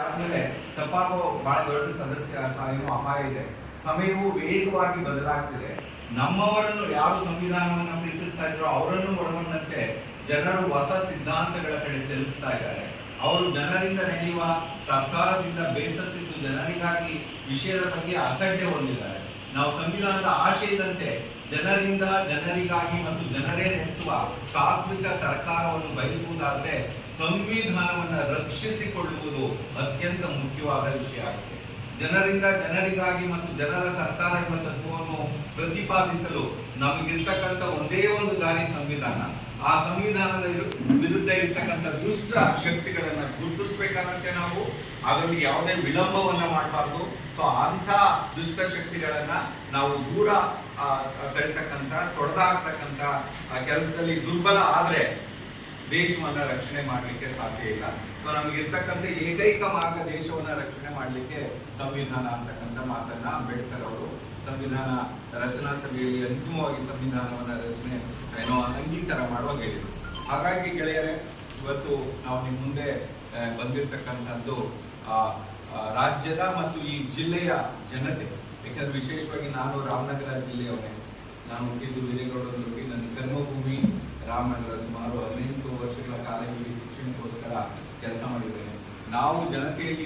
ಆದ್ಮೇಲೆ ತಪ್ಪಾಗೋ ಬಹಳ ದೊಡ್ಡ ಅಪಾಯ ಇದೆ. ಸಮಯವು ವೇಗವಾಗಿ ಬದಲಾಗ್ತಿದೆ. ನಮ್ಮವರನ್ನು ಯಾರು ಸಂವಿಧಾನವನ್ನು ಪ್ರೀತಿಸ್ತಾ ಇದ್ರೋ ಅವರನ್ನು ಒಳಗೊಂಡಂತೆ ಜನರು ಹೊಸ ಸಿದ್ಧಾಂತಗಳ ಕಡೆ ಚಲಿಸ್ತಾ ಇದ್ದಾರೆ. ಅವರು ಜನರಿಂದ ನಡೆಯುವ ಸರ್ಕಾರದಿಂದ ಬೇಸತ್ತಿದ್ದು ಜನರಿಗಾಗಿ ವಿಷಯದ ಬಗ್ಗೆ ಅಸಡ್ಡೆ ಹೊಂದಿದ್ದಾರೆ. ನಾವು ಸಂವಿಧಾನದ ಆಶಯದಂತೆ ಜನರಿಂದ ಜನರಿಗಾಗಿ ಮತ್ತು ಜನರೇ ನಡೆಸುವ ತಾತ್ವಿಕ ಸರ್ಕಾರವನ್ನು ಬಯಸುವುದಾದರೆ ಸಂವಿಧಾನವನ್ನು ರಕ್ಷಿಸಿಕೊಳ್ಳುವುದು ಅತ್ಯಂತ ಮುಖ್ಯವಾದ ವಿಷಯ ಆಗಿದೆ. ಜನರಿಂದ ಜನರಿಗಾಗಿ ಮತ್ತು ಜನರ ಸರ್ಕಾರಗಳ ತತ್ವವನ್ನು ಪ್ರತಿಪಾದಿಸಲು ನಮಗಿರ್ತಕ್ಕಂಥ ಒಂದೇ ಒಂದು ದಾರಿ ಸಂವಿಧಾನ. ಆ ಸಂವಿಧಾನದ ವಿರುದ್ಧ ಇರ್ತಕ್ಕಂಥ ದುಷ್ಟ ಶಕ್ತಿಗಳನ್ನ ಗುರುತಿಸಬೇಕಾಗತ್ತೆ. ನಾವು ಅದರಲ್ಲಿ ಯಾವುದೇ ವಿಳಂಬವನ್ನ ಮಾಡಬಾರ್ದು. ಸೊ ಅಂಥ ದುಷ್ಟ ಶಕ್ತಿಗಳನ್ನ ನಾವು ದೂರ ತರಿತಕ್ಕಂಥ ತೊಡೆದಾಕ್ತಕ್ಕಂಥ ಕೆಲಸದಲ್ಲಿ ದುರ್ಬಲ ಆದ್ರೆ ದೇಶವನ್ನ ರಕ್ಷಣೆ ಮಾಡಲಿಕ್ಕೆ ಸಾಧ್ಯ ಇಲ್ಲ. ಸೊ ನಮಗಿರ್ತಕ್ಕಂಥ ಏಕೈಕ ಮಾರ್ಗ ದೇಶವನ್ನ ರಕ್ಷಣೆ ಮಾಡಲಿಕ್ಕೆ ಸಂವಿಧಾನ ಅಂತಕ್ಕಂಥ ಮಾತನ್ನ ಅಂಬೇಡ್ಕರ್ ಅವರು ಸಂವಿಧಾನ ರಚನಾ ಸಭೆಯಲ್ಲಿ ಅಂತಿಮವಾಗಿ ಸಂವಿಧಾನವನ್ನ ರಚನೆ ಅಂಗೀಕಾರ ಮಾಡುವಾಗ ಹೇಳಿದರು. ಹಾಗಾಗಿ ಗೆಳೆಯರೇ, ಇವತ್ತು ನಾವು ನಿಮ್ಮ ಮುಂದೆ ಬಂದಿರತಕ್ಕಂಥದ್ದು ರಾಜ್ಯದ ಮತ್ತು ಈ ಜಿಲ್ಲೆಯ ಜನತೆ. ಯಾಕಂದ್ರೆ ವಿಶೇಷವಾಗಿ ನಾನು ರಾಮನಗರ ಜಿಲ್ಲೆಯವನೇ. ನಾನು ಹುಟ್ಟಿದ್ದು ವೀರೇಗೌಡರಲ್ಲಿ. ನನ್ನ ಕರ್ಮಭೂಮಿ ರಾಮನಗರ. ಸುಮಾರು 18 ವರ್ಷಗಳ ಕಾಲ ಇಲ್ಲಿ ಶಿಕ್ಷಣಕ್ಕೋಸ್ಕರ ಕೆಲಸ ಮಾಡಿದ್ದೇನೆ. ನಾವು ಜನತೆಯಲ್ಲಿ